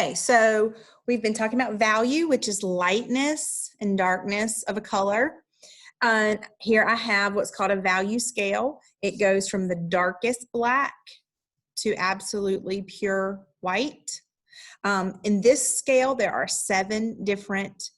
Okay, so we've been talking about value, which is lightness and darkness of a color. And here I have what's called a value scale. It goes from the darkest black to absolutely pure white. In this scale, there are 7 different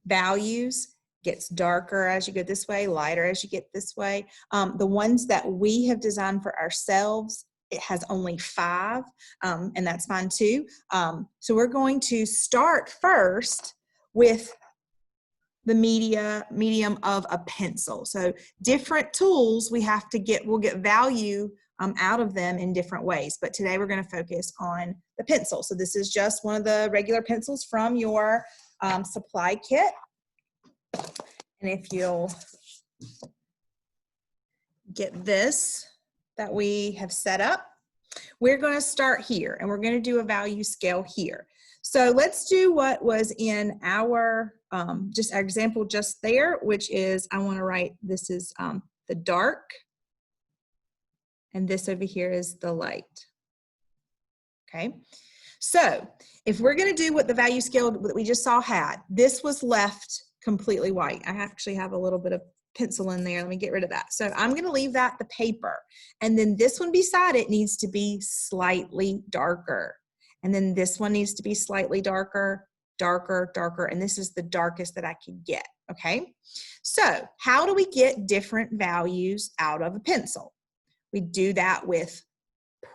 values. Gets darker as you go this way, lighter as you get this way. The ones that we have designed for ourselves, it has only 5, and that's fine too. So we're going to start first with the medium of a pencil. So different tools we have to get, we'll get value out of them in different ways. But today we're going to focus on the pencil. So this is just one of the regular pencils from your supply kit. And if you'll get this that we have set up, we're going to start here and we're going to do a value scale here. So let's do what was in our just our example just there, which is I want to write this is the dark and this over here is the light. Okay, so if we're going to do what the value scale that we just saw had, this was left completely white. I actually have a little bit of pencil in there. Let me get rid of that. So I'm going to leave that the paper. And then this one beside it needs to be slightly darker. And then this one needs to be slightly darker, darker, darker. And this is the darkest that I could get. Okay. So how do we get different values out of a pencil? We do that with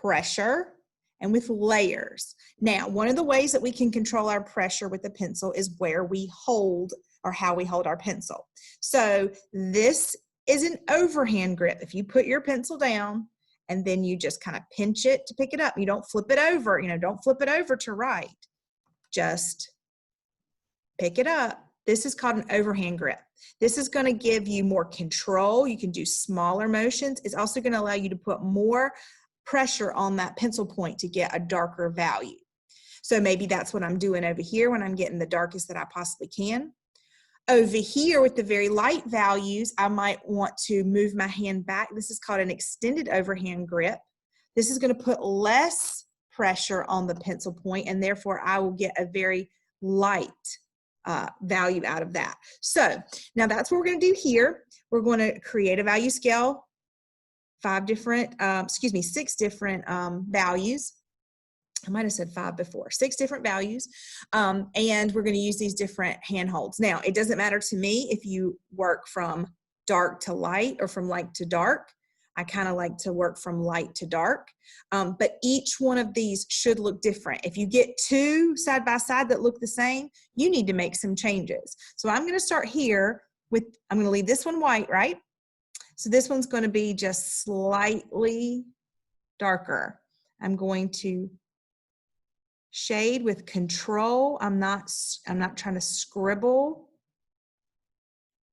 pressure and with layers. Now, one of the ways that we can control our pressure with the pencil is where we hold or how we hold our pencil. So this is an overhand grip. If you put your pencil down and then you just kind of pinch it to pick it up, you don't flip it over, don't flip it over to write. Just pick it up. This is called an overhand grip. This is going to give you more control. You can do smaller motions. It's also going to allow you to put more pressure on that pencil point to get a darker value. So maybe that's what I'm doing over here when I'm getting the darkest that I possibly can. Over here with the very light values, I might want to move my hand back. This is called an extended overhand grip. This is going to put less pressure on the pencil point, and therefore I will get a very light value out of that. So now that's what we're going to do here. We're going to create a value scale, 6 different values. I might have said 5 before, 6 different values. And we're going to use these different handholds. Now, it doesn't matter to me if you work from dark to light or from light to dark. I kind of like to work from light to dark. But each one of these should look different. If you get 2 side by side that look the same, you need to make some changes. So I'm going to start here with, I'm going to leave this one white, right? So this one's going to be just slightly darker. I'm going to shade with control. I'm not trying to scribble,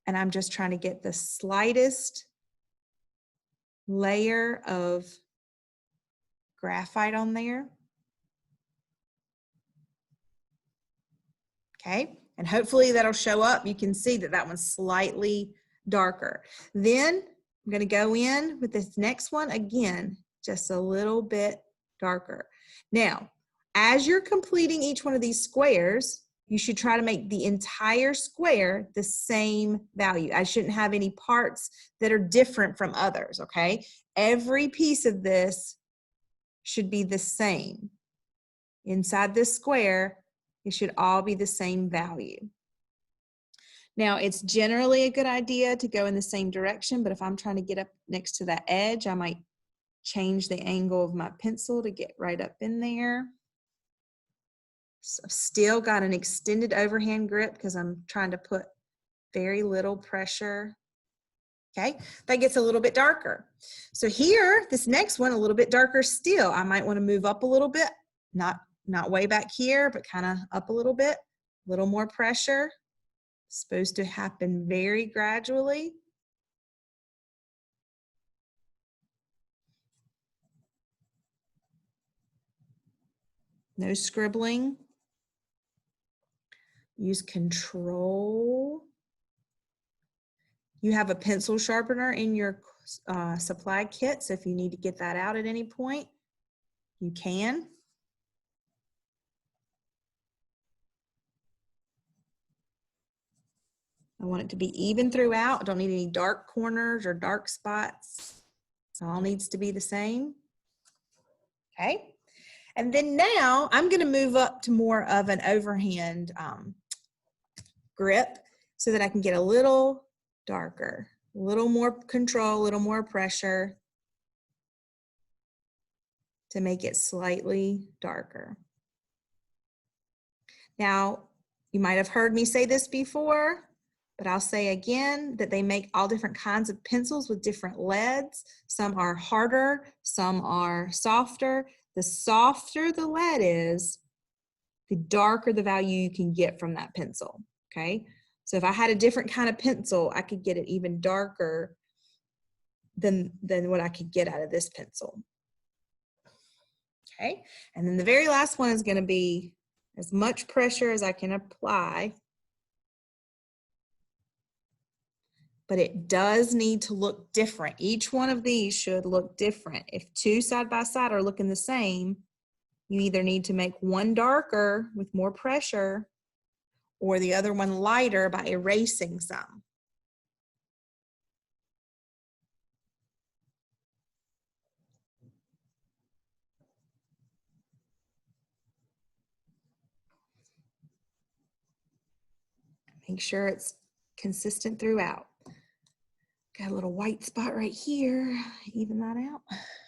and I'm just trying to get the slightest layer of graphite on there. Okay, and hopefully that'll show up. You can see that that one's slightly darker. Then I'm going to go in with this next one again, just a little bit darker. Now, as you're completing each one of these squares, you should try to make the entire square the same value. I shouldn't have any parts that are different from others, okay? Every piece of this should be the same. Inside this square, it should all be the same value. Now, it's generally a good idea to go in the same direction, but if I'm trying to get up next to that edge, I might change the angle of my pencil to get right up in there. So I've still got an extended overhand grip because I'm trying to put very little pressure. Okay, that gets a little bit darker. So here, this next one, a little bit darker still. I might want to move up a little bit, not way back here, but kind of up a little bit, a little more pressure. It's supposed to happen very gradually. No scribbling. Use control. You have a pencil sharpener in your supply kit, so if you need to get that out at any point, you can. I want it to be even throughout. I don't need any dark corners or dark spots. It all needs to be the same. Okay. And then now I'm going to move up to more of an overhand grip so that I can get a little darker, a little more control, a little more pressure to make it slightly darker. Now, you might have heard me say this before, but I'll say again that they make all different kinds of pencils with different leads. Some are harder, some are softer. The softer the lead is, the darker the value you can get from that pencil, okay? So if I had a different kind of pencil, I could get it even darker than what I could get out of this pencil. Okay, and then the very last one is going to be as much pressure as I can apply, but it does need to look different. Each one of these should look different. If two side by side are looking the same, you either need to make one darker with more pressure or the other one lighter by erasing some. Make sure it's consistent throughout. Got a little white spot right here, even that out.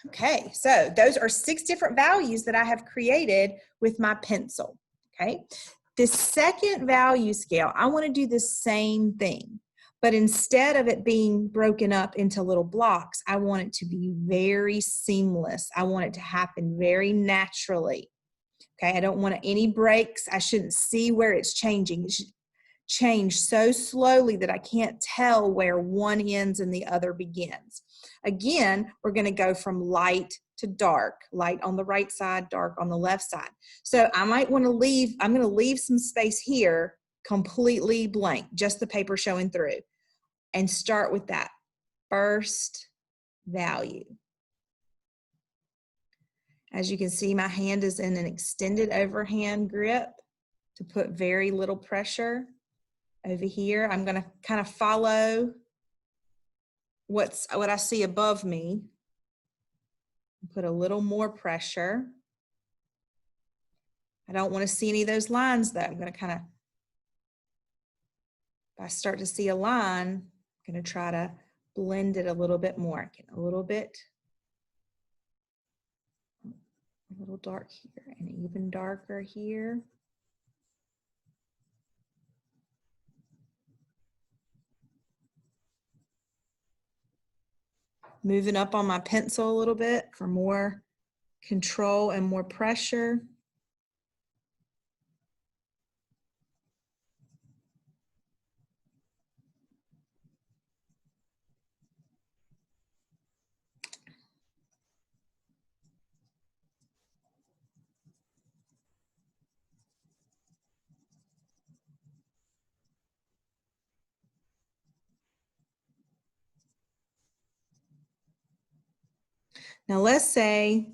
Okay, so those are 6 different values that I have created with my pencil, okay? The second value scale, I wanna do the same thing, but instead of it being broken up into little blocks, I want it to be very seamless. I want it to happen very naturally, okay? I don't want any breaks. I shouldn't see where it's changing. It should change so slowly that I can't tell where one ends and the other begins. Again, we're going to go from light to dark, light on the right side, dark on the left side. So I might want to leave, I'm going to leave some space here completely blank, just the paper showing through, and start with that first value. As you can see, my hand is in an extended overhand grip to put very little pressure. Over here, I'm going to kind of follow what I see above me. Put a little more pressure. I don't want to see any of those lines though. I'm going to kind of, if I start to see a line, I'm going to try to blend it a little bit more. Get a little dark here and even darker here. Moving up on my pencil a little bit for more control and more pressure. Now let's say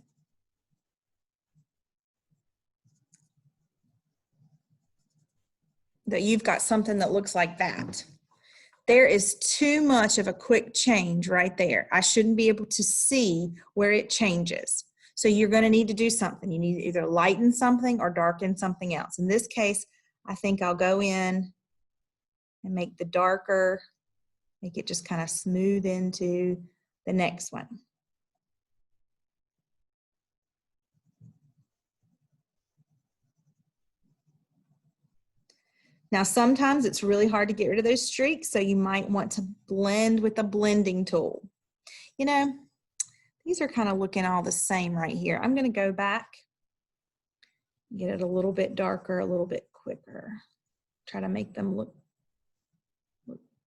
that you've got something that looks like that. There is too much of a quick change right there. I shouldn't be able to see where it changes. So you're going to need to do something. You need to either lighten something or darken something else. In this case, I think I'll go in and make the darker, make it just kind of smooth into the next one. Now, sometimes it's really hard to get rid of those streaks, so you might want to blend with a blending tool. You know, these are kind of looking all the same right here. I'm going to go back, get it a little bit darker, a little bit quicker. Try to make them look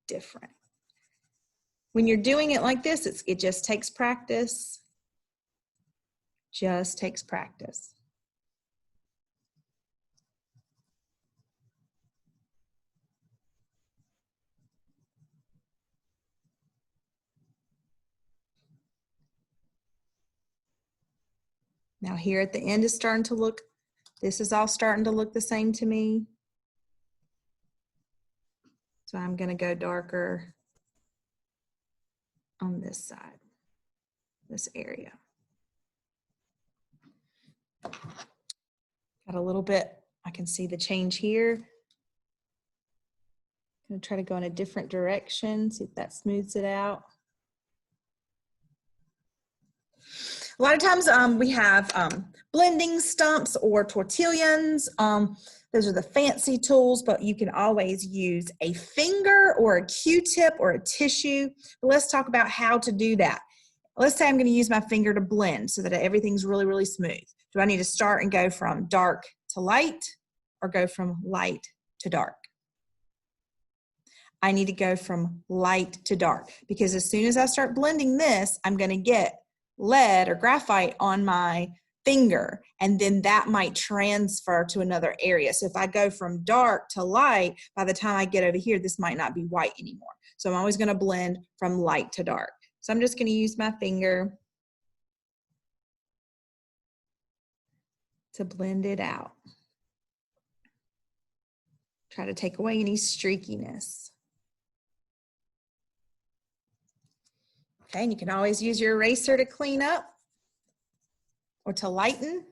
different. When you're doing it like this, it just takes practice. Just takes practice. Now here at the end is starting to look, this is all starting to look the same to me. So I'm going to go darker on this side, this area. Got a little bit, I can see the change here. I'm going to try to go in a different direction, see if that smooths it out. A lot of times we have blending stumps or tortillons. Those are the fancy tools, but you can always use a finger or a Q-tip or a tissue. But let's talk about how to do that. Let's say I'm going to use my finger to blend so that everything's really, really smooth. Do I need to start and go from dark to light or go from light to dark? I need to go from light to dark because as soon as I start blending this, I'm going to get lead or graphite on my finger, and then that might transfer to another area. So if I go from dark to light, by the time I get over here, this might not be white anymore. So I'm always going to blend from light to dark. So I'm just going to use my finger to blend it out. Try to take away any streakiness. Okay, and you can always use your eraser to clean up or to lighten.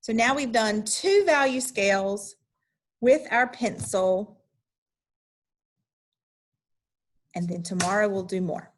So now we've done 2 value scales with our pencil, and then tomorrow we'll do more.